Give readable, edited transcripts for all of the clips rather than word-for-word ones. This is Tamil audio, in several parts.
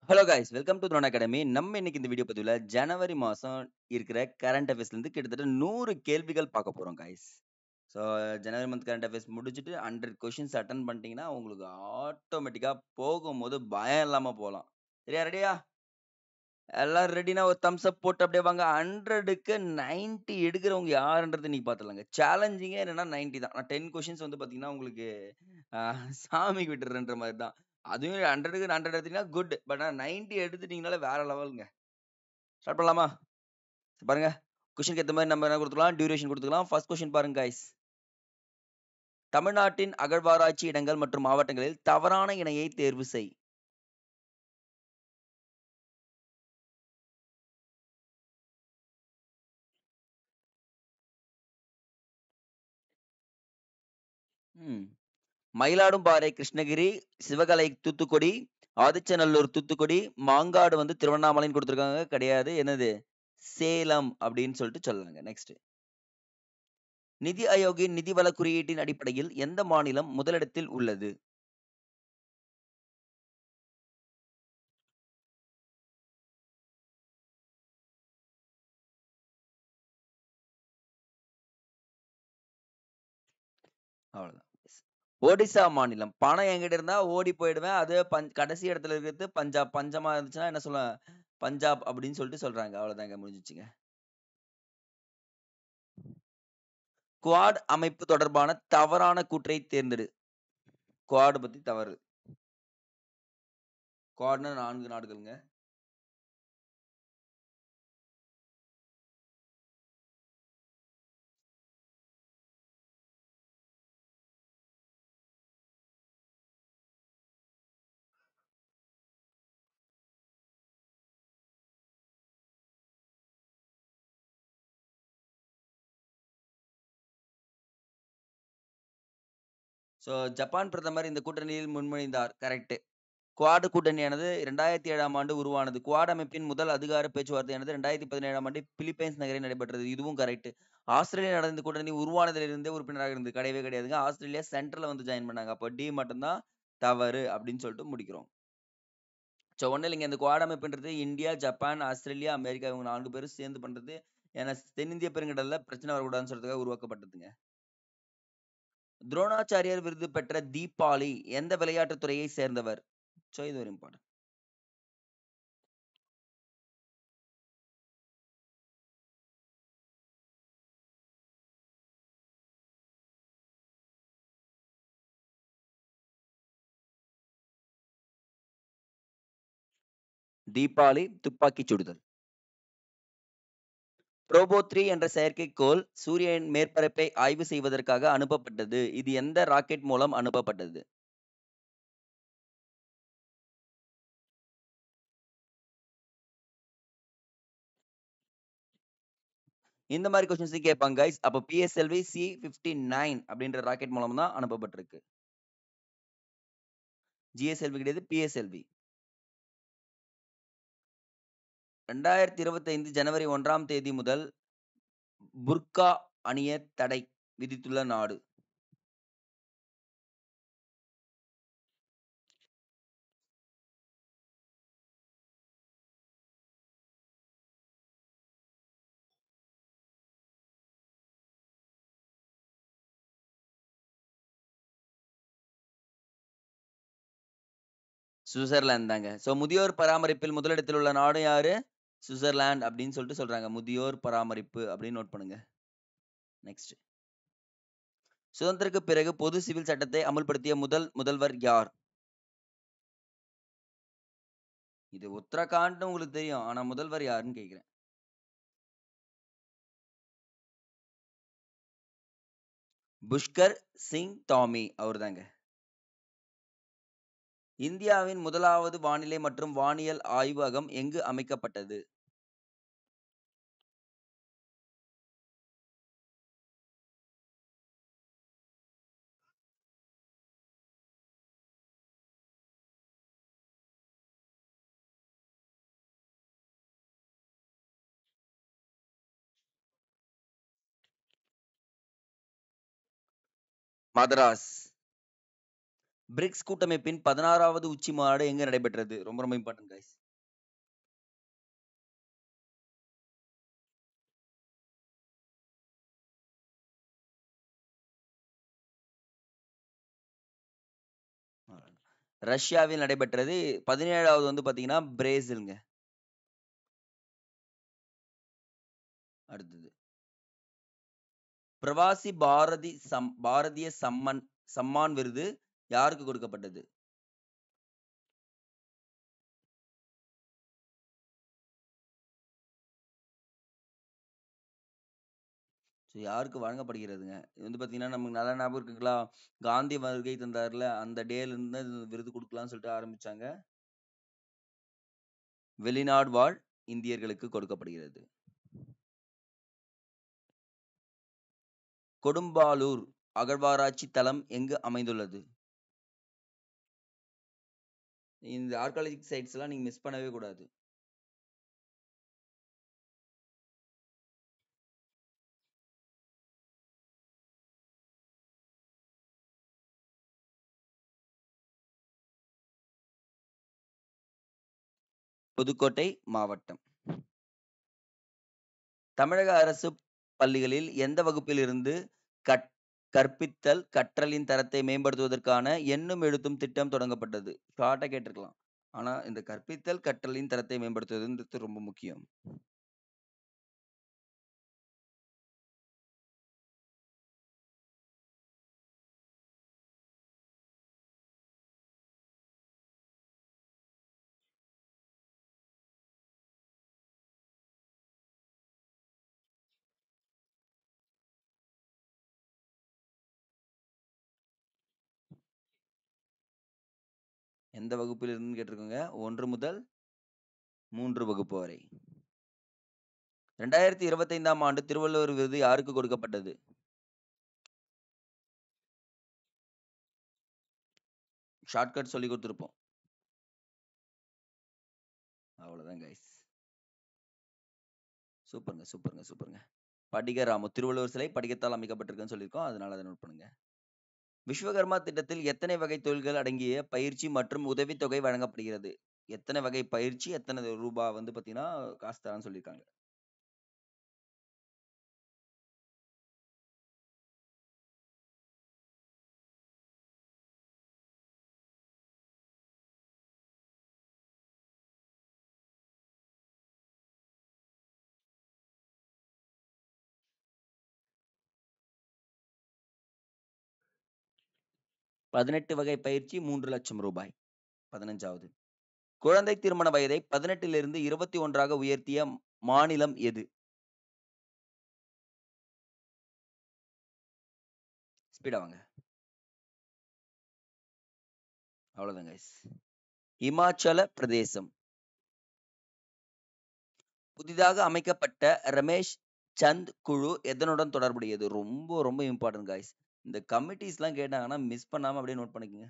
Hello guys welcome to throne academy. நம்ம இன்னைக்கு இந்த வீடியோ பதிவுல ஜனவரி மாசம் இருக்கிற கரண்ட் அஃபேர்ஸ்ல இருந்து கிட்டத்தட்ட 100 கேள்விகள் பார்க்க போறோம் கைஸ். ஸோ ஜனவரி மந்த் கரண்ட் அஃபேர்ஸ் முடிச்சுட்டு 100 கொஸ்டின்ஸ் அட்டன் பண்ணிட்டீங்கன்னா உங்களுக்கு ஆட்டோமேட்டிக்கா போகும்போது பயம் இல்லாம போகலாம். சரியா, ரெடியா? எல்லாரும் ரெடினா ஒரு தம்ஸ் அப் போட்டு அப்படியே வாங்க. 100க்கு 90 எடுக்கிறவங்க யாருன்றது இன்னைக்கு பார்த்துடலாங்க. சேலஞ்சிங்கே என்னன்னா 90 தான். நான் 10 கொஸ்டின்ஸ் வந்து பார்த்தீங்கன்னா உங்களுக்கு சாமிக்கு விட்டுறேன்ற மாதிரி தான். அதுவும் 100க்கு 100 எடுத்தீங்கன்னா குட். பட் ஆனா 90 எடுத்துட்டீங்கனாலே வேற லெவல்ங்க. ஸ்டார்ட் பண்ணலாமா? பாருங்க. கொஸ்டினுக்கு ஏத்த மாரி நம்ம என்ன குடுத்துக்கலாம், டியூரேஷன் குடுத்துக்கலாம். ஃபர்ஸ்ட் கொஸ்டின் பாருங்க கைஸ். தமிழ்நாட்டின் அகழ்வாராய்ச்சி இடங்கள் மற்றும் மாவட்டங்களில் தவறான இணையை தேர்வு செய். ம். மயிலாடும்பாறை கிருஷ்ணகிரி, சிவகலை தூத்துக்குடி, ஆதிச்சநல்லூர் தூத்துக்குடி, மாங்காடு வந்து திருவண்ணாமலைன்னு குடுத்துருக்காங்க. கிடையாது. என்னது? சேலம் அப்படின்னு சொல்லிட்டு சொல்லலாங்க. நெக்ஸ்ட். நிதி ஆயோக்கின் நிதிவள குறியீட்டின் அடிப்படையில் எந்த மாநிலம் முதலிடத்தில் உள்ளது? அவ்வளவுதான். ஒடிசா மாநிலம். பணம் என்கிட்ட இருந்தா ஓடி போயிடுவேன். அது கடைசி இடத்துல இருக்கிறது பஞ்சாப். பஞ்சமா இருந்துச்சுன்னா என்ன சொல்லுவேன்? பஞ்சாப் அப்படின்னு சொல்லிட்டு சொல்றாங்க. அவ்வளவுதாங்க முடிஞ்சுச்சுங்க. குவாட் அமைப்பு தொடர்பான தவறான கூற்றை தேர்ந்தெடு. குவாட் பத்தி தவறு. குவாட்னா 4 நாடுகள்ங்க. சோ ஜப்பான் பிரதமர் இந்த கூட்டணியில் முன்மொழிந்தார். கரெக்ட். குவாட் கூட்டணியானது 2007ஆம் ஆண்டு உருவானது. குவாட் அமைப்பின் முதல் அதிகார பேச்சுவார்த்தையானது 2017ஆம் ஆண்டு பிலிப்பைன்ஸ் நகரில் நடைபெற்றது. இதுவும் கரெக்ட். ஆஸ்திரேலியா நடந்த இந்த கூட்டணி உருவானதிலிருந்தே உறுப்பினராக இருந்தது. கிடையவே கிடையாதுங்க. ஆஸ்திரேலியா சென்ட்ரல்ல வந்து ஜாயின் பண்ணாங்க. அப்ப டி மட்டும் தான் தவறு அப்படின்னு சொல்லிட்டு முடிக்கிறோம். சோ ஒண்ணும் இல்லைங்க. இந்த குவாட் அமைப்புன்றது இந்தியா, ஜப்பான், ஆஸ்திரேலியா, அமெரிக்கா இவங்க 4 பேரும் சேர்ந்து பண்றது. ஏன்னா தென்னிந்திய பெருங்கடல்ல பிரச்சனை வரக்கூடாதுன்னு சொல்றதுக்காக உருவாக்கப்பட்டதுங்க. துரோணாச்சாரியார் விருது பெற்ற தீபாவளி எந்த விளையாட்டுத் துறையை சேர்ந்தவர்? சோ இது ஒரு இம்பார்ட்டன்ட். தீபாவளி துப்பாக்கிச் சுடுதல். ரோபோ 3 என்ற செயற்கைக்கோள் சூரியனின் மேற்பரப்பை ஆய்வு செய்வதற்காக அனுப்பப்பட்டது. இது எந்த ராக்கெட் மூலம் அனுப்பப்பட்டது? இந்த மாதிரி கொஸ்டின்ஸ் கேட்பாங்க கைஸ். அப்ப பிஎஸ்எல்வி C-59 அப்படின்ற ராக்கெட் மூலம் தான் அனுப்பப்பட்டிருக்கு. ஜிஎஸ்எல்வி கிடையாது, பிஎஸ்எல்வி. 2025 ஜனவரி 1ஆம் தேதி முதல் புர்கா அணிய தடை விதித்துள்ள நாடு. சுவிட்சர்லாந்து தாங்க. சோ முதியோர் பராமரிப்பில் முதலிடத்தில் உள்ள நாடு யாரு? சுவிட்சர்லாந்து அப்படின்னு சொல்லிட்டு சொல்றாங்க. முதியோர் பராமரிப்பு அப்படின்னு நோட் பண்ணுங்க. நெக்ஸ்ட். சுதந்திரத்துக்கு பிறகு பொது சிவில் சட்டத்தை அமுல்படுத்திய முதல் முதல்வர் யார்? இது உத்தரகாண்ட்னு உங்களுக்கு தெரியும். ஆனா முதல்வர் யாருன்னு கேக்குறேன். புஷ்கர் சிங் தாமி அவர்தாங்க. இந்தியாவின் முதலாவது வானிலை மற்றும் வானியல் ஆய்வகம் எங்கு அமைக்கப்பட்டது? மதராஸ். பிரிக்ஸ் கூட்டமைப்பின் 16வது உச்சி மாநாடு எங்க நடைபெற்றது? ரொம்ப ரொம்ப இம்பார்ட்டன்ட் கைஸ். ரஷ்யாவில் நடைபெற்றது. 17வது வந்து பாத்தீங்கன்னா பிரேசில்ங்க. அடுத்தது பிரவாசி பாரதிய சம்மான் விருது யாருக்கு கொடுக்கப்பட்டது? யாருக்கு வழங்கப்படுகிறதுங்க? இது வந்து பாத்தீங்கன்னா நமக்கு நல்ல ஞாபகம் இருக்குங்களா? காந்தி வருகை தந்தார்ல, அந்த டேல இருந்து விருது கொடுக்கலாம்னு சொல்லிட்டு ஆரம்பிச்சாங்க. வெளிநாடு வாழ் இந்தியர்களுக்கு கொடுக்கப்படுகிறது. கொடும்பாலூர் அகழ்வாராய்ச்சி தளம் எங்கு அமைந்துள்ளது? இந்த ஆர்காலஜிக் சைட்ஸ் எல்லாம் நீங்க மிஸ் பண்ணவே கூடாது. புதுக்கோட்டை மாவட்டம். தமிழக அரசு பள்ளிகளில் எந்த வகுப்பில் இருந்து கற்பித்தல் கற்றலின் தரத்தை மேம்படுத்துவதற்கான எண்ணும் எழுத்தும் திட்டம் தொடங்கப்பட்டது? ஷார்ட்டா கேட்டிருக்கலாம். ஆனா இந்த கற்பித்தல் கற்றலின் தரத்தை மேம்படுத்துவதுன்றது ரொம்ப முக்கியம். எந்த வகுப்பில் இருந்து கேட்டிருக்கோங்க? 1 முதல் 3 வகுப்பு வரை. 2025ஆம் ஆண்டு திருவள்ளுவர் விருது யாருக்கு கொடுக்கப்பட்டது? ஷார்ட்கட் சொல்லி கொடுத்திருப்போம். அவ்வளவுதான் கைஸ். சூப்பருங்க. படிகராமு திருவள்ளுவர் சிலை படிகத்தால் அமைக்கப்பட்டிருக்குன்னு சொல்லியிருக்கோம். அதனால அதை நோட் பண்ணுங்க. விஸ்வகர்மா திட்டத்தில் எத்தனை வகை தொழில்கள் அடங்கிய பயிற்சி மற்றும் உதவித்தொகை வழங்கப்படுகிறது? எத்தனை வகை பயிற்சி, எத்தனை ரூபாய் வந்து பாத்தீங்கன்னா காசு தரான்னு சொல்லியிருக்காங்க. பதினெட்டு வகை பயிற்சி 3 லட்சம் ரூபாய். 15வது குழந்தை திருமண வயதை 18 21 உயர்த்திய மாநிலம் எது? ஸ்பீடா வாங்க. அவ்வளவுதான் கைஸ். இமாச்சல பிரதேசம். புதிதாக அமைக்கப்பட்ட ரமேஷ் சந்த் குழு எதனுடன் தொடர்புடையது? ரொம்ப ரொம்ப இம்பார்ட்டன்ட் கைஸ். இந்த கமிட்டிஸ் எல்லாம் கேட்டாங்கன்னா மிஸ் பண்ணாம அப்படியே நோட் பண்ணிக்கோங்க.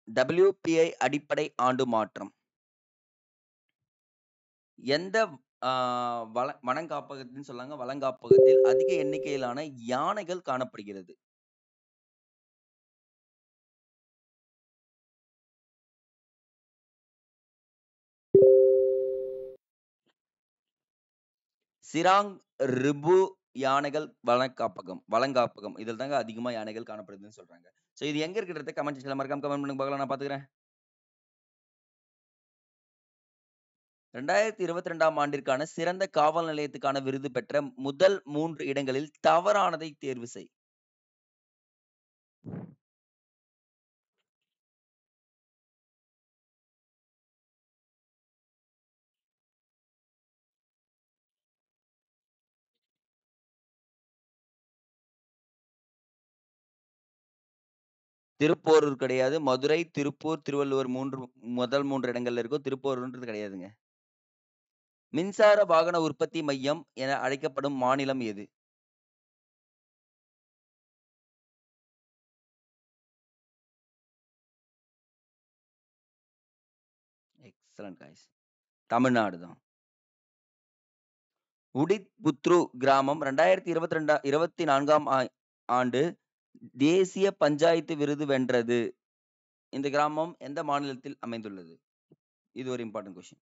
WPI அடிப்படை ஆண்டு மாற்றம். எந்த வனங்காப்பகத்தின்னு சொல்லாங்க வளங்காப்பகத்தில் அதிக எண்ணிக்கையிலான யானைகள் காணப்படுகிறது? சிராங் ரிபு யானைகள் வளங்காப்பகம் இதில் தாங்க அதிகமா யானைகள் காணப்படுதுன்னு சொல்றாங்க. சோ இது எங்க இருக்கிறது? கமெண்ட் செக்ஷன்ல மறக்காம கமெண்ட் பண்ணுங்க பார்க்கலாம். நான் பாத்துக்கிறேன். 2022ஆம் ஆண்டிற்கான சிறந்த காவல் நிலையத்துக்கான விருது பெற்ற முதல் 3 இடங்களில் தவறானதை தேர்வு செய். திருப்போரூர் கிடையாது. மதுரை, திருப்பூர், திருவள்ளுவர் முதல் 3 இடங்கள்ல இருக்கும். திருப்போரூர்ன்றது கிடையாதுங்க. மின்சார வாகன உற்பத்தி மையம் என அழைக்கப்படும் மாநிலம் எது? Excellent guys. தமிழ்நாடு தான். உடித் புத்ரு கிராமம் 2024ஆம் ஆண்டு தேசிய பஞ்சாயத்து விருது வென்றது. இந்த கிராமம் எந்த மாநிலத்தில் அமைந்துள்ளது? இது ஒரு இம்பார்ட்டன்ட் கொஸ்டின்.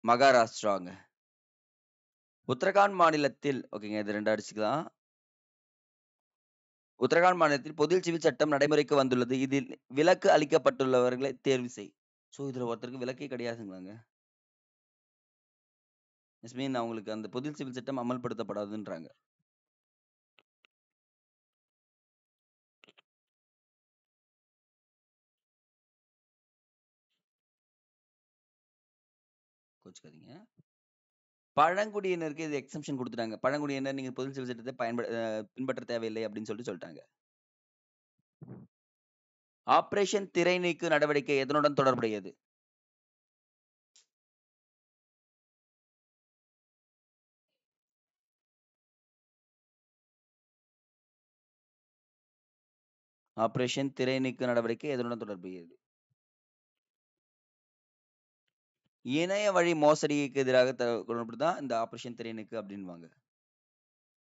மகாராஷ்டிராங்க. உத்தரகாண்ட் மாநிலத்தில் ஓகேங்க, இது 2 அடிச்சுக்கலாம். உத்தரகாண்ட் மாநிலத்தில் பொது சிவில் சட்டம் நடைமுறைக்கு வந்துள்ளது. இதில் விலக்கு அளிக்கப்பட்டுள்ளவர்களை தேர்வு செய். ஸோ இதுல ஒருத்தருக்கு விலக்கே கிடையாதுங்களாங்க. மிஸ் மீன் அவங்களுக்கு அந்த பொது சிவில் சட்டம் அமல்படுத்தப்படாதுன்றாங்க. கோச்சுக்காதீங்க. பழங்குடியினருக்கு இது எக்ஸம்ஷன் கொடுத்துட்டாங்க. பழங்குடியினர் நீங்க பொது சிவில் சட்டத்தை பின்பற்ற தேவையில்லை அப்படின்னு சொல்லிட்டாங்க. ஆபரேஷன் திரை நீக்கு நடவடிக்கை எதனுடன் தொடர்புடையது? ஆபரேஷன் திரை நீக்கு நடவடிக்கை எதனுடன் தொடர்புடையது? இணைய வழி மோசடிக்கு எதிராக தான் இந்த ஆபரேஷன் திரை நீக்கு அப்படின்வாங்க.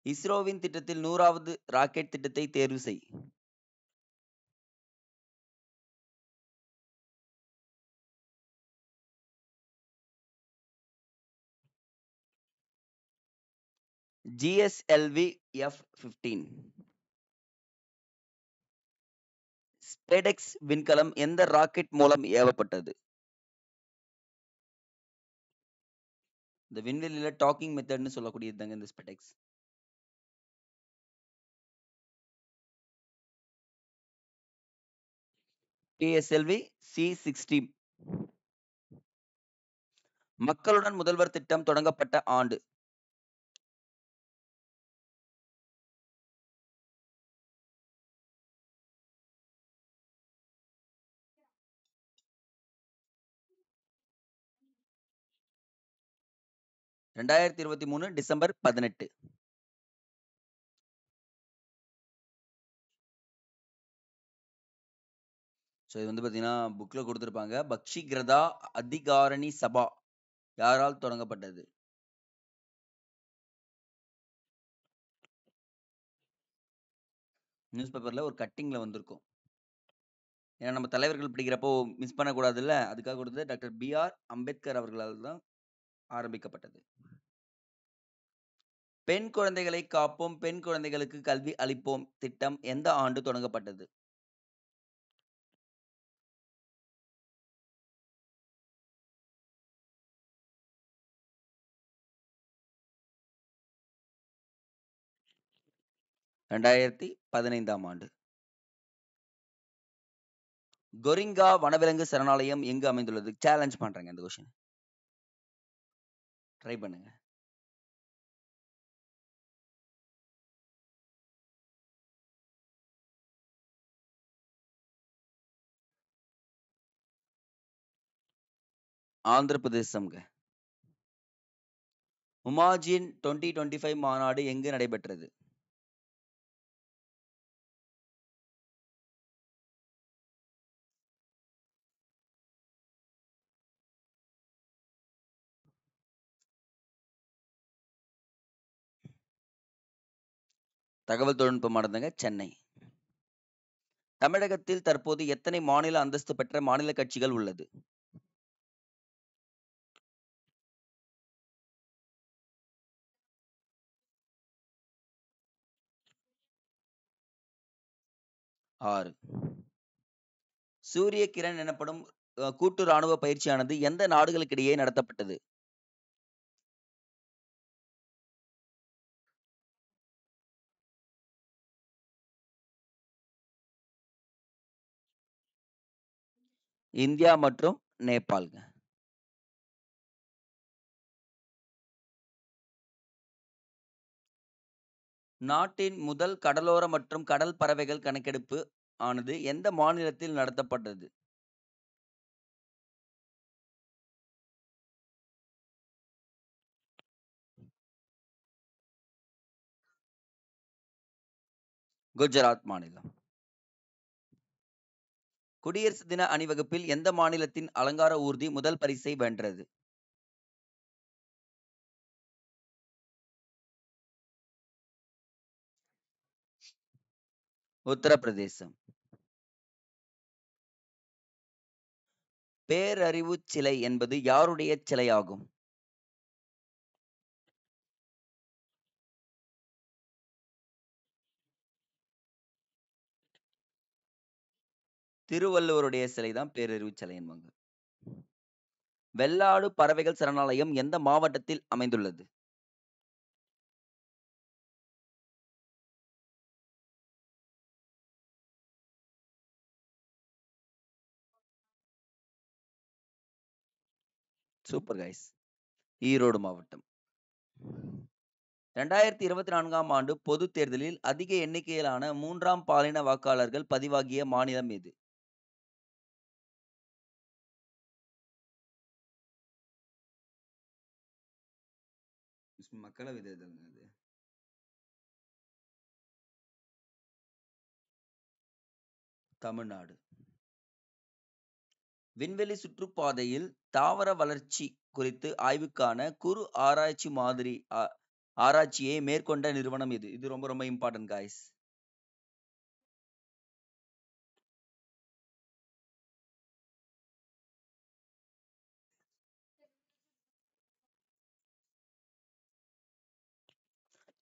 இஸ்ரோவின் திட்டத்தில் 100வது ராக்கெட் திட்டத்தை தேர்வு செய். GSLV F-15. ஸ்பேடெக்ஸ் விண்கலம் எந்த ராக்கெட் மூலம் ஏவப்பட்டது? இந்த விண்வெளியில டாக்கிங் மெத்தட்னு சொல்லக்கூடியது தாங்க இந்த ஸ்பேடெக்ஸ். PSLV C-60. மக்களுடன் முதல்வர் திட்டம் தொடங்கப்பட்ட ஆண்டு? டிசம்பர் 18. ஸோ இது வந்து பார்த்தீங்கன்னா புக்கில் கொடுத்துருப்பாங்க. பக்ஷிகிரதா அதிகாரணி சபா யாரால் தொடங்கப்பட்டது? நியூஸ் பேப்பர்ல ஒரு கட்டிங்ல வந்திருக்கும். ஏன்னா நம்ம தலைவர்கள் படிக்கிறப்போ மிஸ் பண்ணக்கூடாதுல்ல, அதுக்காக கொடுத்தது. டாக்டர் BR அம்பேத்கர் அவர்களால் தான் ஆரம்பிக்கப்பட்டது. பெண் குழந்தைகளை காப்போம், பெண் குழந்தைகளுக்கு கல்வி அளிப்போம் திட்டம் எந்த ஆண்டு தொடங்கப்பட்டது? ஆண்டு. கொரிங்கா வனவிலங்கு சரணாலயம் எங்கு அமைந்துள்ளது? சேலஞ்ச் பண்றேங்க இந்த கொஸ்டின். ட்ரை பண்ணுங்க. ஆந்திர பிரதேசம்ங்க. உமாஜின் 2025 மாநாடு எங்கு நடைபெற்றது? தகவல் தொழில்நுட்ப மாநிலங்க சென்னை. தமிழகத்தில் தற்போது எத்தனை மாநில அந்தஸ்து பெற்ற மாநில கட்சிகள் உள்ளது? ஆறு. சூரிய கிரண் எனப்படும் கூட்டு ராணுவ பயிற்சியானது எந்த நாடுகளுக்கிடையே நடத்தப்பட்டது? இந்தியா மற்றும் நேபாள்ங்க. நாட்டின் முதல் கடலோர மற்றும் கடல் பறவைகள் கணக்கெடுப்பு ஆனது எந்த மாநிலத்தில் நடத்தப்பட்டது? குஜராத் மாநிலம். குடியரசு தின அணிவகுப்பில் எந்த மாநிலத்தின் அலங்கார ஊர்தி முதல் பரிசை வென்றது? உத்தரப்பிரதேசம். பேரறிவுச் சிலை என்பது யாருடைய சிலையாகும்? திருவள்ளுவருடைய சிலை தான் பேரறிவுச் சிலை என்பாங்க. வெள்ளாடு பறவைகள் சரணாலயம் எந்த மாவட்டத்தில் அமைந்துள்ளது? Super guys. ஈரோடு மாவட்டம். 2024ஆம் ஆண்டு பொதுத் தேர்தலில் அதிக எண்ணிக்கையிலான 3ஆம் பாலின வாக்காளர்கள் பதிவாகிய மாநிலம் எது? மக்களவை தேர்தல் அது. தமிழ்நாடு. விண்வெளி சுற்றுப்பாதையில் தாவர வளர்ச்சி குறித்து ஆய்வுக்கான குறு ஆராய்ச்சி மாதிரி ஆராய்ச்சியை மேற்கொண்ட நிறுவனம் எது? இது ரொம்ப ரொம்ப இம்பார்ட்டன்ட் காய்ஸ்.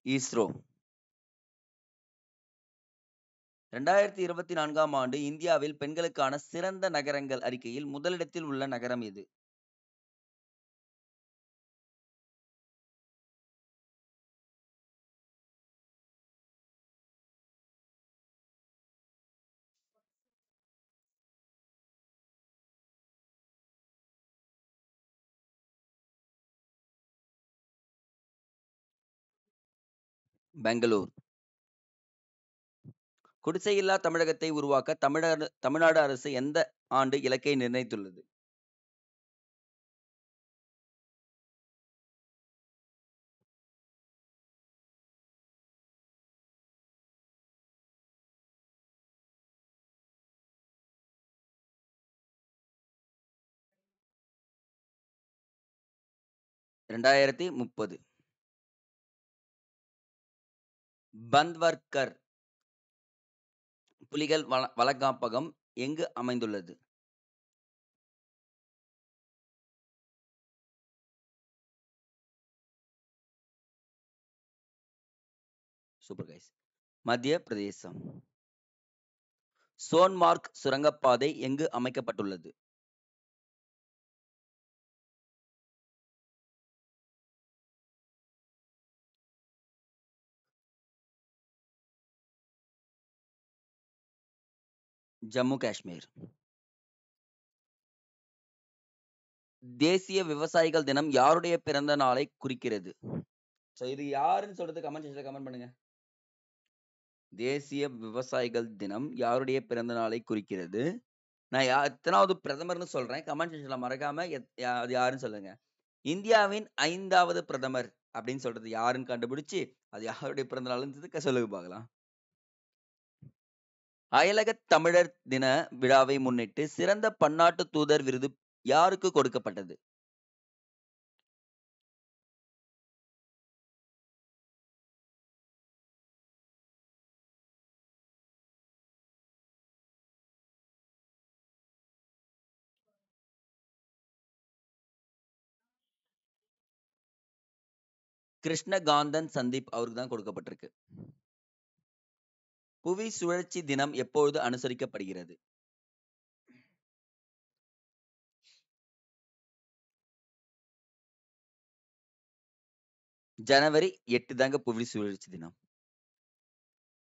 இஸ்ரோ. 2024ஆம் ஆண்டு இந்தியாவில் பெண்களுக்கான சிறந்த நகரங்கள் அறிக்கையில் முதலிடத்தில் உள்ள நகரம் எது? பெங்களூர். குடிசையில்லா தமிழகத்தை உருவாக்க தமிழ்நாடு அரசு எந்த ஆண்டு இலக்கை நிர்ணயித்துள்ளது? ரெண்டாயிரத்தி 30. பந்த்வர்கர் புலிகள் வனக்காப்பகம் எங்கு அமைந்துள்ளது? Super guys. மத்திய பிரதேசம். சோன்மார்க் சுரங்கப்பாதை எங்கு அமைக்கப்பட்டுள்ளது? ஜம்மு காஷ்மீர். தேசிய விவசாயிகள் தினம் யாருடைய பிறந்த நாளை குறிக்கிறது? இது யாருன்னு சொல்றது கமெண்ட் செக்ஷன்ல கமெண்ட் பண்ணுங்க. தேசிய விவசாயிகள் தினம் யாருடைய பிறந்த நாளை குறிக்கிறது? நான் எத்தனாவது பிரதமர்னு சொல்றேன். கமெண்ட் செக்ஷன்ல மறக்காம அது யாருன்னு சொல்லுங்க. இந்தியாவின் 5வது பிரதமர் அப்படின்னு சொல்றது யாருன்னு கண்டுபிடிச்சு அது யாருடைய பிறந்த நாள்னு சொல்லுங்க பார்க்கலாம். அயலக தமிழர் தின விழாவை முன்னிட்டு சிறந்த பன்னாட்டு தூதர் விருது யாருக்கு கொடுக்கப்பட்டது? கிருஷ்ணகாந்தன் சந்தீப் அவருக்கு தான் கொடுக்கப்பட்டிருக்கு. புவி சுழற்சி தினம் எப்பொழுது அனுசரிக்கப்படுகிறது? ஜனவரி 8 தாங்க புவி சுழற்சி தினம்.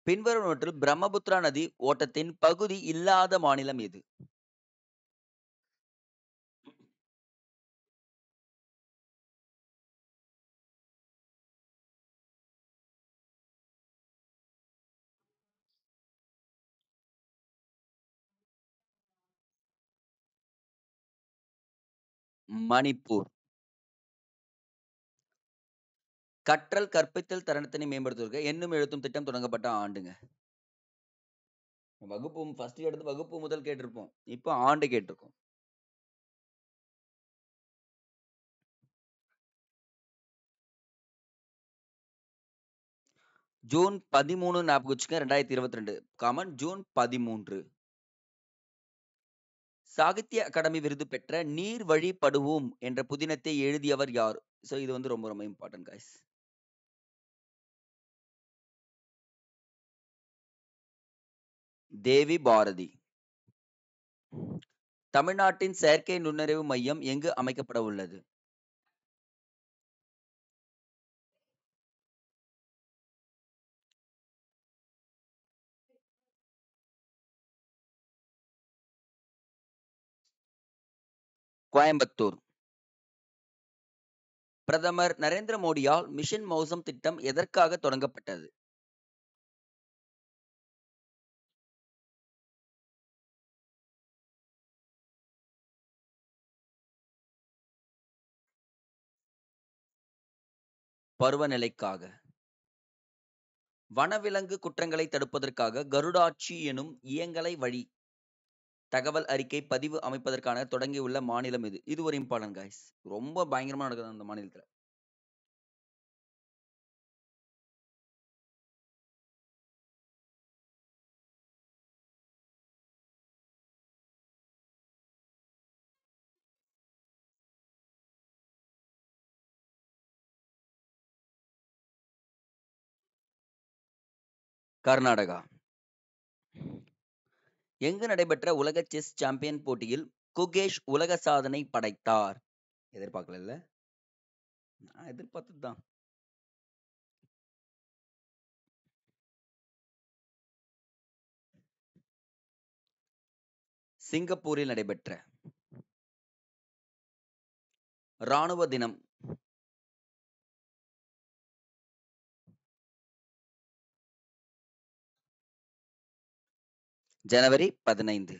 பின்வருவனவற்றில் பிரம்மபுத்திரா நதி ஓட்டத்தின் பகுதி இல்லாத மாநிலம் எது? மணிப்பூர். கற்றல் கற்பித்தல் தரத்தினை மேம்படுத்துவதற்கு எண்ணும் எழுத்தும் திட்டம் தொடங்கப்பட்ட ஆண்டுங்க. வகுப்பு ஃபர்ஸ்ட் எடுத்து வகுப்பு முதல் கேட்டிருப்போம். இப்போ ஆண்டு கேட்டிருக்கோம். ஜூன் 13 ஞாபகம் வச்சுக்க 2022. Common June 13. சாகித்ய அகாடமி விருது பெற்ற நீர் வழி படுவோம் என்ற புதினத்தை எழுதியவர் யார்? சோ இது வந்து ரொம்ப ரொம்ப இம்பார்ட்டன்ட் गाइस. தேவி பாரதி. தமிழ்நாட்டின் செயற்கை நுண்ணறிவு மையம் எங்கு அமைக்கப்பட உள்ளது? கோயம்புத்தூர். பிரதமர் நரேந்திர மோடியால் மிஷன் மௌசம் திட்டம் எதற்காக தொடங்கப்பட்டது? பருவநிலைக்காக. வனவிலங்கு குற்றங்களை தடுப்பதற்காக கருடாட்சி எனும் இயங்கலை வழி தகவல் அறிக்கை பதிவு அமைப்பதற்கான தொடங்கியுள்ள மாநிலம் இது. இது ஒரு இம்பார்ட்டன்ட் गाइस. ரொம்ப பயங்கரமா நடக்குது அந்த மாநிலத்துல. கர்நாடகா. எங்கு நடைபெற்ற உலக செஸ் சாம்பியன் போட்டியில் குகேஷ் உலக சாதனை படைத்தார்? எதிர்பார்க்கல. நான் எதிர்பார்த்ததுதான். சிங்கப்பூரில் நடைபெற்ற ராணுவ தினம். ஜனவரி 15.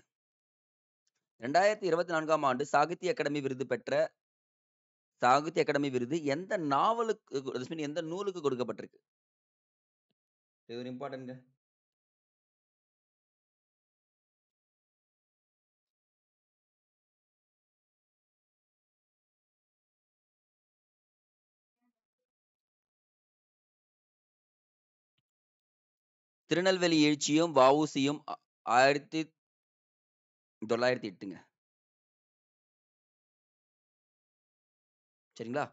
2024ஆம் ஆண்டு சாகித்ய அகாடமி விருது பெற்ற சாகித்ய அகாடமி விருது எந்த நாவலுக்கு எந்த நூலுக்கு கொடுக்கப்பட்டிருக்கு? இது ஒரு இம்பார்ட்டன்ட். திருநெல்வேலி எழுச்சியும் வஉசியும் 1908ங்க. சரிங்களா?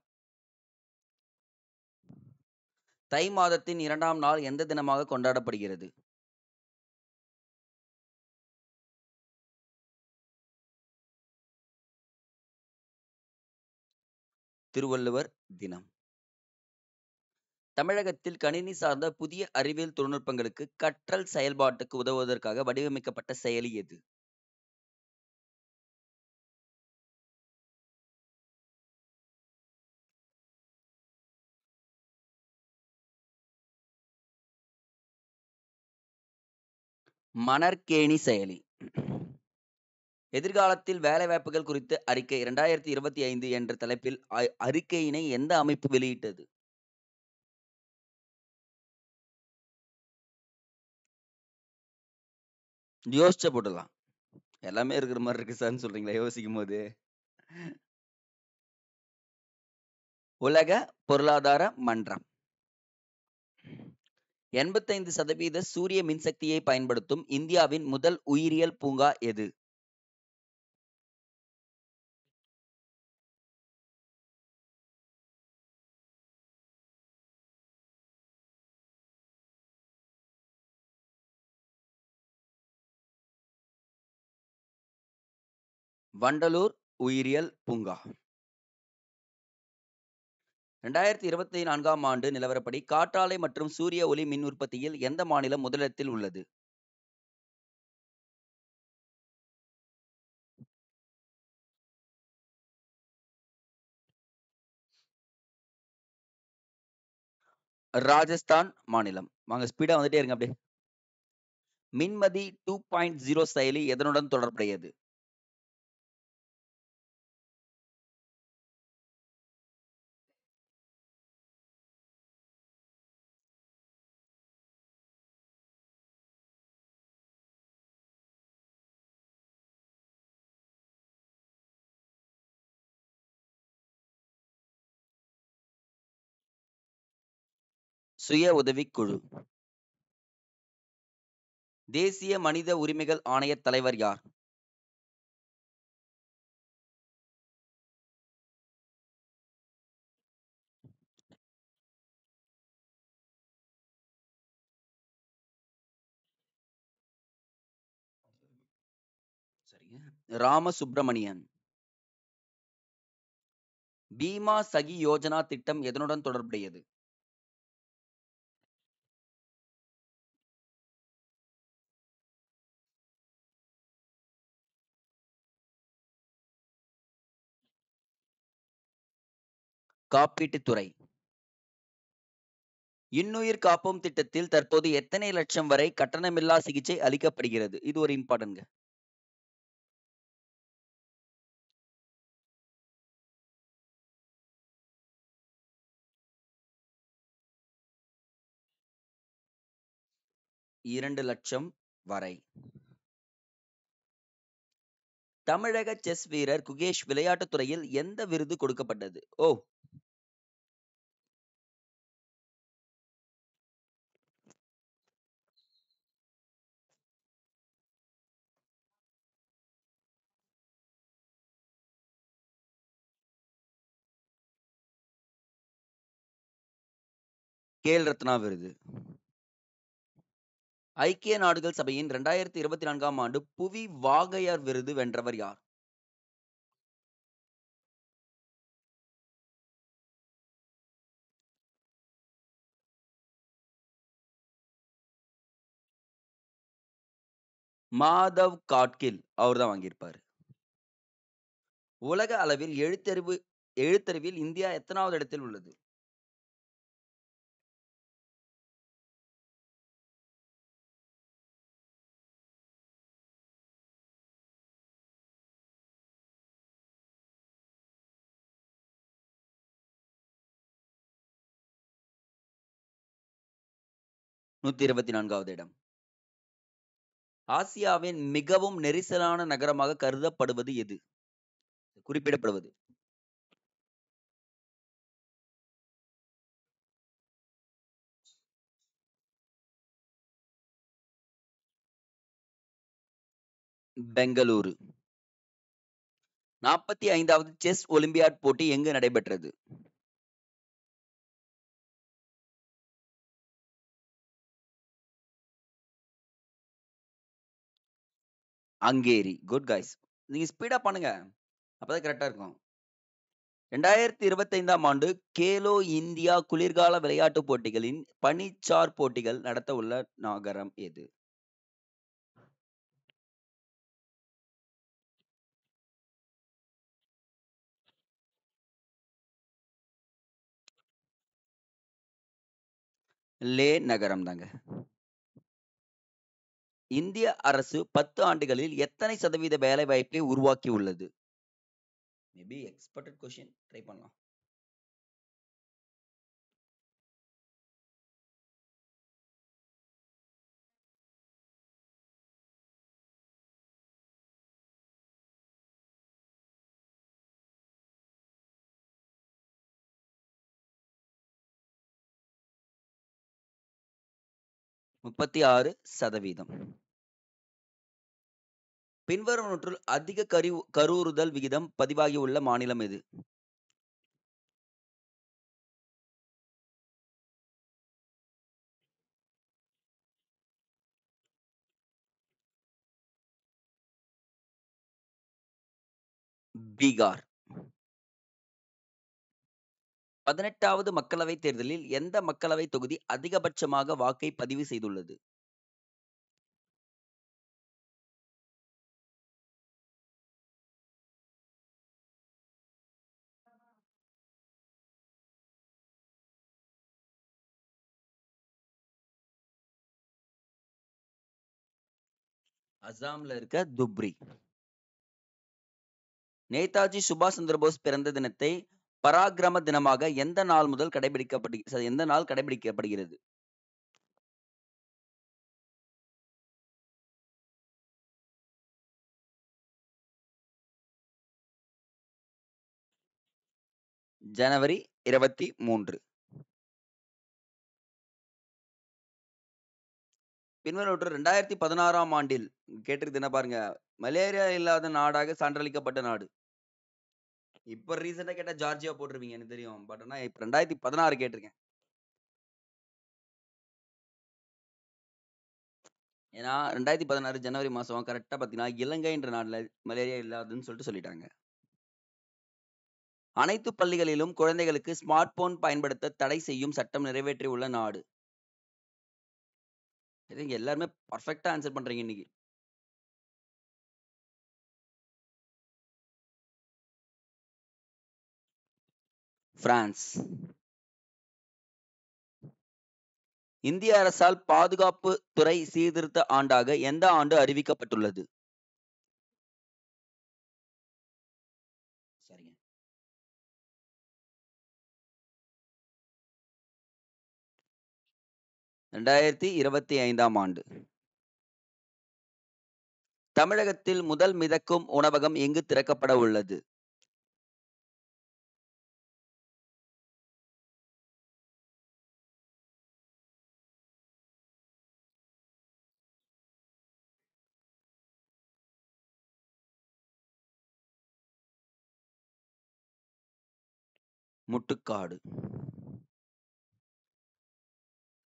தை மாதத்தின் 2ஆம் நாள் எந்த தினமாக கொண்டாடப்படுகிறது? திருவள்ளுவர் தினம். தமிழகத்தில் கணினி சார்ந்த புதிய அறிவியல் தொழில்நுட்பங்களுக்கு கற்றல் செயல்பாட்டுக்கு உதவுவதற்காக வடிவமைக்கப்பட்ட செயலி எது? மணற்கேணி செயலி. எதிர்காலத்தில் வேலைவாய்ப்புகள் குறித்த அறிக்கை 2025 என்ற தலைப்பில் அறிக்கையினை எந்த அமைப்பு வெளியிட்டது? யோசிச்ச போடலாம். எல்லாமே இருக்கிற மாதிரி இருக்கு சார்ன்னு சொல்றீங்களா யோசிக்கும் போது? உலக பொருளாதார மன்றம். 85% சூரிய மின்சக்தியை பயன்படுத்தும் இந்தியாவின் முதல் உயிரியல் பூங்கா எது? வண்டலூர் உயிரியல் பூங்கா. 2024ஆம் ஆண்டு நிலவரப்படி காற்றாலை மற்றும் சூரிய ஒளி மின் உற்பத்தியில் எந்த மாநிலம் முதலிடத்தில் உள்ளது? ராஜஸ்தான் மாநிலம். வாங்க ஸ்பீடா வந்துட்டே இருங்க அப்படியே. மின்மதி 2.0 செயலி எதனுடன் தொடர்புடையது? சுய உதவிக்குழு. தேசிய மனித உரிமைகள் ஆணைய தலைவர் யார்? ராமசுப்பிரமணியன். பீமா சகி யோஜனா திட்டம் எதனுடன் தொடர்புடையது? காப்பீட்டுத் துறை. இன்னுயிர் காப்போம் திட்டத்தில் தற்போது எத்தனை லட்சம் வரை கட்டணமில்லா சிகிச்சை அளிக்கப்படுகிறது? இது ஒரு இம்பார்ட்டன்ட்ங்க. 2 லட்சம் வரை. தமிழக செஸ் வீரர் குகேஷ் விளையாட்டுத் துறையில் எந்த விருது கொடுக்கப்பட்டது? ஓ, கேல் ரத்னா விருது. ஐக்கிய நாடுகள் சபையின் 2024ஆம் ஆண்டு புவி வாகையர் விருது வென்றவர் யார்? மாதவ் காட்கில் அவர் தான் வாங்கியிருப்பாரு. உலக அளவில் எழுத்தறிவில் இந்தியா எத்தனாவது இடத்தில் உள்ளது? நூத்தி 24வது இடம். ஆசியாவின் மிகவும் நெரிசலான நகரமாக கருதப்படுவது எது? குறிப்பிடப்படுவது. பெங்களூரு. 45வது செஸ் ஒலிம்பியாட் போட்டி எங்கு நடைபெற்றது? ஹங்கேரி. Good guys. நீங்க ஸ்பீடா பண்ணுங்க. அப்பதான் கரெக்டா இருக்கும். 2025ஆம் ஆண்டு கேலோ இந்தியா குளிர்கால விளையாட்டுப் போட்டிகளின் பனிச்சார் போட்டிகள் நடத்த உள்ள நகரம் எது? லே நகரம் தாங்க. இந்திய அரசு 10 ஆண்டுகளில் எத்தனை சதவீத வேலை வாய்ப்பை உருவாக்கி உள்ளது? மேபி எக்ஸ்பெக்டட் கொஸ்டின் ட்ரை பண்ணலாம். 36%. பின்வருவனவற்றுள் அதிக கருவுறுதல் விகிதம் பதிவாகியுள்ள மாநிலம் எது? பீகார். 18வது மக்களவைத் தேர்தலில் எந்த மக்களவை தொகுதி அதிகபட்சமாக வாக்கை பதிவு செய்துள்ளது? அசாம்ல இருக்க துப்ரி. நேதாஜி சுபாஷ் சந்திரபோஸ் பிறந்த தினத்தை பராக்கிரம தினமாக எந்த நாள் கடைபிடிக்கப்படுகிறது? ஜனவரி 23. பின்வருவற்றுள் 2016ஆம் ஆண்டில் கேட்டிருக்குது என்ன பாருங்க. மலேரியா இல்லாத நாடாக சான்றளிக்கப்பட்ட நாடு. இப்ப ரீசென்ட்டா கேட்டா ஜார்ஜியா போட்டுருவீங்க எனக்கு தெரியும். பட் ஆனா இப்ப 2016 கேட்டிருக்கேன். ஏன்னா 2016 ஜனவரி மாசம் கரெக்ட்டா பார்த்தீங்கன்னா, இலங்கைன்ற நாடுல மலேரியா இல்லாதுன்னு சொல்லிட்டாங்க. அனைத்து பள்ளிகளிலும் குழந்தைகளுக்கு ஸ்மார்ட் போன் பயன்படுத்த தடை செய்யும் சட்டம் நிறைவேற்றியுள்ள நாடு. இதுங்க எல்லாருமே பெர்ஃபெக்ட்டா ஆன்சர் பண்றீங்க இன்னைக்கு. பிரான்ஸ். இந்திய அரசால் பாதுகாப்பு துறை சீர்திருத்த ஆண்டாக எந்த ஆண்டு அறிவிக்கப்பட்டுள்ளது? சரிங்க. 2025ஆம் ஆண்டு. தமிழகத்தில் முதல் மிதக்கும் உணவகம் எங்கு திறக்கப்பட உள்ளது? முட்டுக்காடு.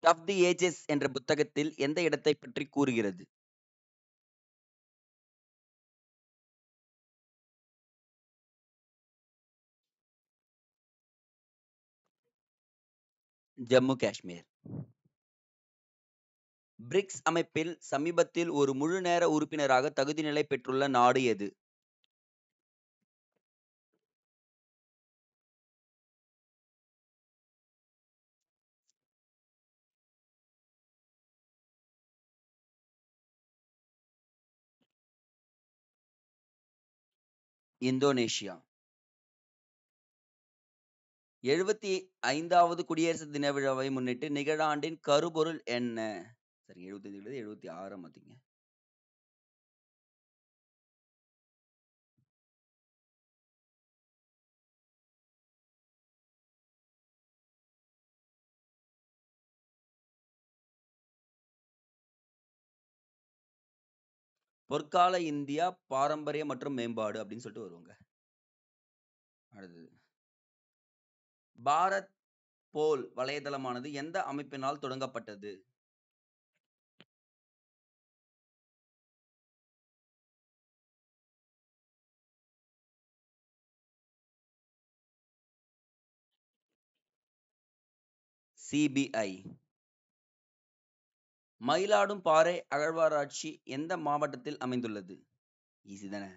டஃப் தி ஏஜஸ் என்ற புத்தகத்தில் எந்த இடத்தைப் பற்றி கூறுகிறது? ஜம்மு காஷ்மீர். பிரிக்ஸ் அமைப்பில் சமீபத்தில் ஒரு முழு நேர உறுப்பினராக தகுதிநிலை பெற்றுள்ள நாடு எது? இந்தோனேஷியா. 75வது குடியரசு தின விழாவை முன்னிட்டு நிகழாண்டின் கருப்பொருள் என்ன? சரி 75 76 மாத்தீங்க. பொற்கால இந்தியா பாரம்பரிய மற்றும் மேம்பாடு அப்படின்னு வருங்க. அடுத்தது. பாரத் போல் வலைதளமானது எந்த அமைப்பினால் தொடங்கப்பட்டது? சிபிஐ. மயிலாடும்பாறை அகழ்வாராய்ச்சி எந்த மாவட்டத்தில் அமைந்துள்ளது? ஈஸி தானே.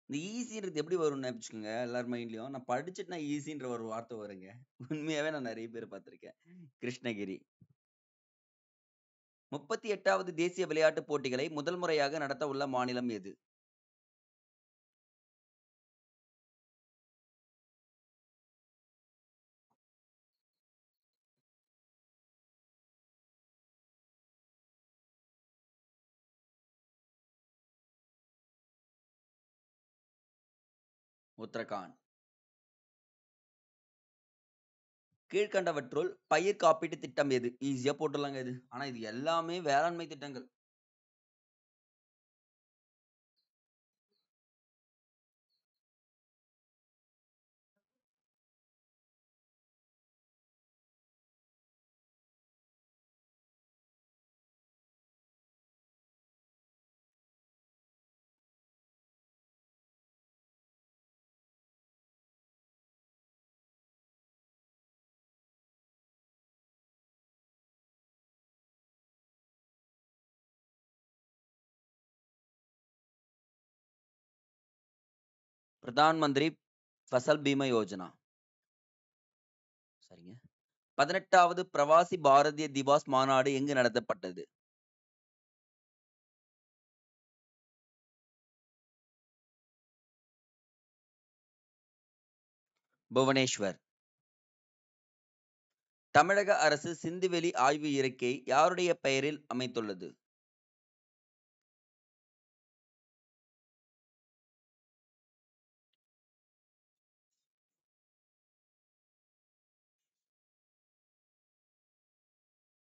இந்த ஈஸின்றது எப்படி வரும்னு வச்சுக்கோங்க எல்லார் மைண்ட்லயும். நான் படிச்சுட்டு ஈஸின்ற ஒரு வார்த்தை வருங்க. உண்மையாவே நான் நிறைய பேர் பார்த்திருக்கேன். கிருஷ்ணகிரி. 38வது தேசிய விளையாட்டுப் போட்டிகளை முதல் முறையாக நடத்த உள்ள மாநிலம் எது? உத்தரகாண்ட். கீழ்க்கண்டவற்றுள் பயிர் காப்பீட்டு திட்டம் எது? ஈஸியா போட்டுடலாங்க இது. ஆனா இது எல்லாமே வேளாண்மை திட்டங்கள். பிரதான் மந்திரி ஃபசல் பீமா யோஜனா. சரிங்க. 18வது பிரவாசி பாரதிய திவாஸ் மாநாடு எங்கு நடத்தப்பட்டது? புவனேஸ்வர். தமிழக அரசு சிந்துவெளி ஆய்வு இருக்கை யாருடைய பெயரில் அமைத்துள்ளது?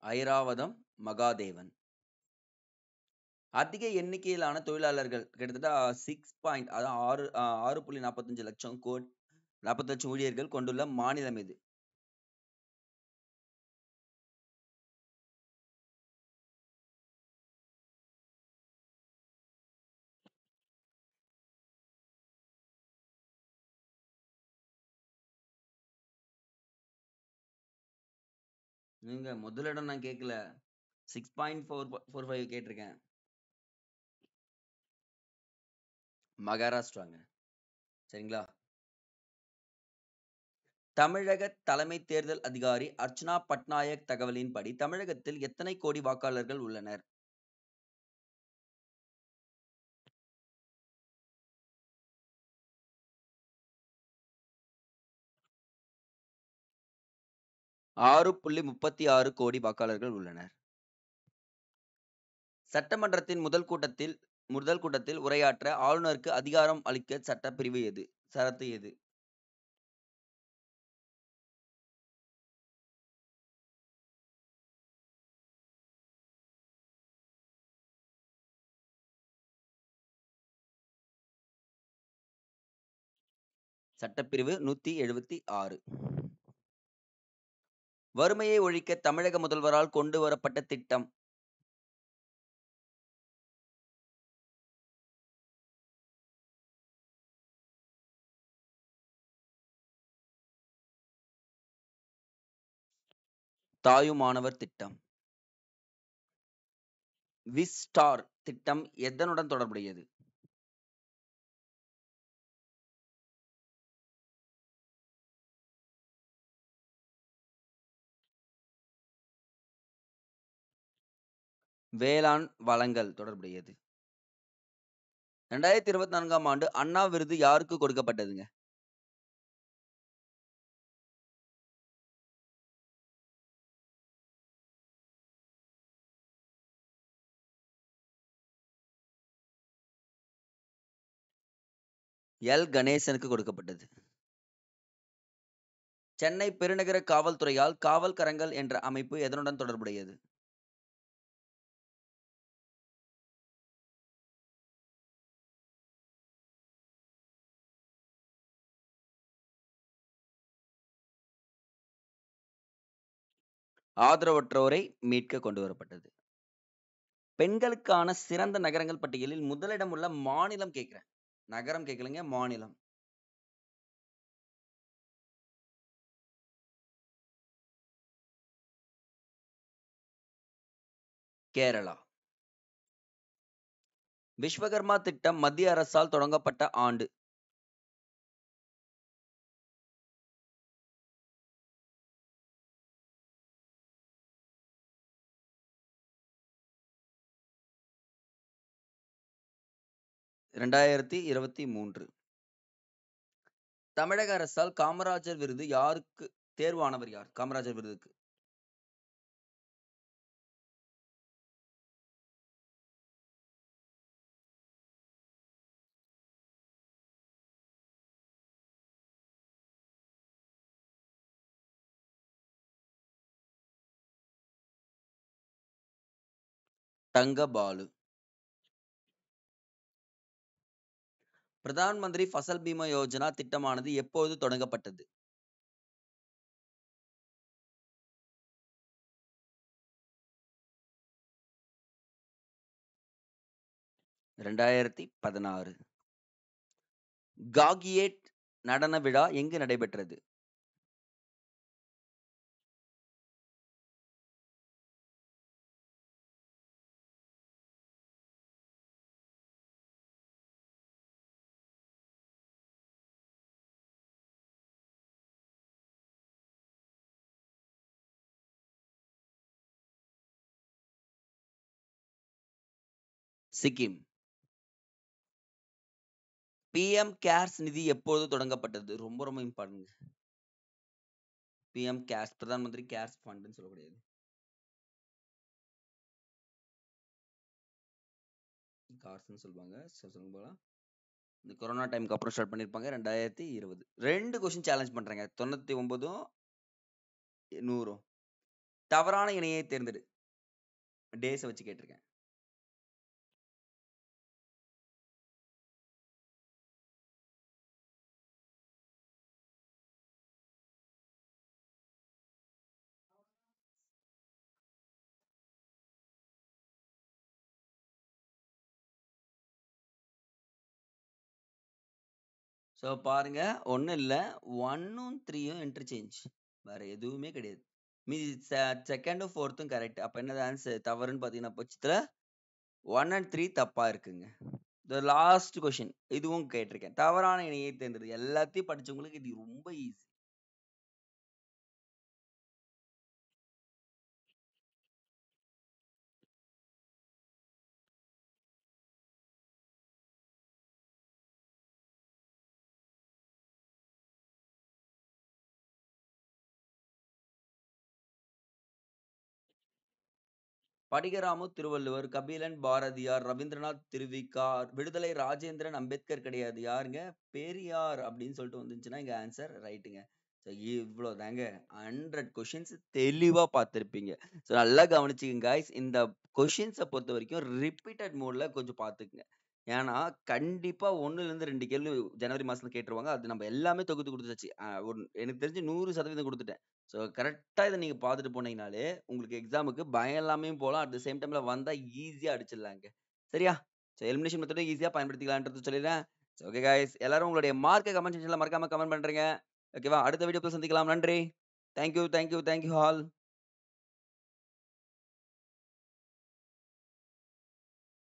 ஐராவதம் மகாதேவன். அதிக எண்ணிக்கையிலான தொழிலாளர்கள் கிட்டத்தட்ட 6 அதாவது 6.45 லட்சம் 40 லட்சம் ஊழியர்கள் கொண்டுள்ள மாநிலம் எது? நீங்க முதலிடம் நான் கேட்கல. 6.45 கேட்டிருக்கேன். மகாராஷ்டிராங்க. சரிங்களா? தமிழக தலைமை தேர்தல் அதிகாரி அர்ச்சனா பட்நாயக் தகவலின்படி தமிழகத்தில் எத்தனை கோடி வாக்காளர்கள் உள்ளனர்? 6.36 கோடி வாக்காளர்கள் உள்ளனர். சட்டமன்றத்தின் முதல் கூட்டத்தில் உரையாற்ற ஆளுநருக்கு அதிகாரம் அளிக்க சட்டப்பிரிவு எது? சரத்து எது? சட்டப்பிரிவு 176. வறுமையை ஒழிக்க தமிழக முதல்வரால் கொண்டு வரப்பட்ட திட்டம். தாயுமானவர் திட்டம். விஸ்டார் திட்டம் எதனுடன் தொடர்புடையது? வேளாண் வளங்கள் தொடர்புடையது. 2024ஆம் ஆண்டு அண்ணா விருது யாருக்கு கொடுக்கப்பட்டதுங்க? எல். கணேசனுக்கு கொடுக்கப்பட்டது. சென்னை பெருநகர காவல்துறையால் காவல் கரங்கள் என்ற அமைப்பு எதனுடன் தொடர்புடையது? ஆதரவற்றோரை மீட்க கொண்டு வரப்பட்டது. பெண்களுக்கான சிறந்த நகரங்கள் பட்டியலில் முதலிடம் உள்ள மாநிலம் கேட்கிறேன். நகரம் கேட்கலங்க, மாநிலம். கேரளா. விஸ்வகர்மா திட்டம் மத்திய அரசால் தொடங்கப்பட்ட ஆண்டு. இரண்டாயிரத்தி 23. தமிழக அரசால் காமராஜர் விருது யாருக்கு தேர்வானவர் யார்? காமராஜர் விருதுக்கு. தங்கபாலு. பிரதான் மந்திரி ஃபசல் பீமா யோஜனா திட்டமானது எப்போது தொடங்கப்பட்டது? 2016. காகியேட் நடன விழா எங்கு நடைபெற்றது? சிக்கிம். பிஎம் கேர்ஸ் நிதி எப்போது தொடங்கப்பட்டது? ரொம்ப ரொம்ப important. PM CARES, Pradhan Mantri CARES ஃபண்ட்னு சொல்லக்கூடியது. கார்ஸ்னு சொல்லுவாங்க. சொல்லுங்க போலாம். இந்த கொரோனா டைமுக்கு அப்புறம் ஸ்டார்ட் பண்ணிருப்பாங்க. 2020. 2 கொஸ்டின் சேலஞ்ச் பண்றேங்க. 99ம் 100ம். தவறான இணையை தேர்ந்தெடு. டேஸ வச்சு கேட்டிருக்கேன். ஸோ பாருங்க, ஒண்ணும் இல்ல. 1ம் 3யும் இன்டர்சேஞ்ச். வேற எதுவுமே கிடையாது. மீதி 2ம் 4த்தும் கரெக்ட். அப்ப என்னது ஆன்சர் தவறுன்னு பார்த்தீங்கன்னா பட்சத்துல 1 அண்ட் 3 தப்பா இருக்குங்க. The last question. இதுவும் கேட்டிருக்கேன். தவறான இணையை தேர்ந்தெடு. எல்லாத்தையும் படிச்சவங்களுக்கு இது ரொம்ப ஈஸி. படிகராமு திருவள்ளுவர், கபிலன் பாரதியார், ரவீந்திரநாத் திருவிக, விடுதலை ராஜேந்திரன் அம்பேத்கர் கிடையாது. யாருங்க? பெரியார் அப்படின்னு சொல்லிட்டு வந்துச்சுன்னா இங்க ஆன்சர் ரைட்டுங்க. ஸோ இவ்வளோதாங்க. 100 கொஷின்ஸ் தெளிவா பார்த்திருப்பீங்க. ஸோ நல்லா கவனிச்சுக்கங்க காய்ஸ். இந்த கொஷின்ஸை பொறுத்த வரைக்கும் ரிப்பீட்டட் மோட்ல கொஞ்சம் பார்த்துக்குங்க. ஏன்னா கண்டிப்பா 1லேருந்து 2 கேள்வி ஜனவரி மாசத்துல கேட்டுருவாங்க. அது நம்ம எல்லாமே தொகுத்து கொடுத்தாச்சு. எனக்கு தெரிஞ்சு 100% கொடுத்துட்டேன். ஸோ கரெக்டா இத நீங்க பார்த்துட்டு போனீங்கனாலே, உங்களுக்கு எக்ஸாமுக்கு பயம் இல்லாமயும் போலாம். அட் த சேம் டைம்ல வந்தா ஈஸியா அடிச்சிடலாங்க. சரியா? ஸோ எலிமினேஷன் மெத்தட ஈஸியா பயன்படுத்திக்கலாம்ன்றத சொல்லிடுறேன். So okay guys. எல்லாரும் உங்களுடைய மார்க்க கமெண்ட் செக்ஷன்ல மறக்காம கமெண்ட் பண்றீங்க. ஓகேவா? அடுத்த வீடியோல சந்திக்கலாம். நன்றி. Thank you, thank you, thank you all.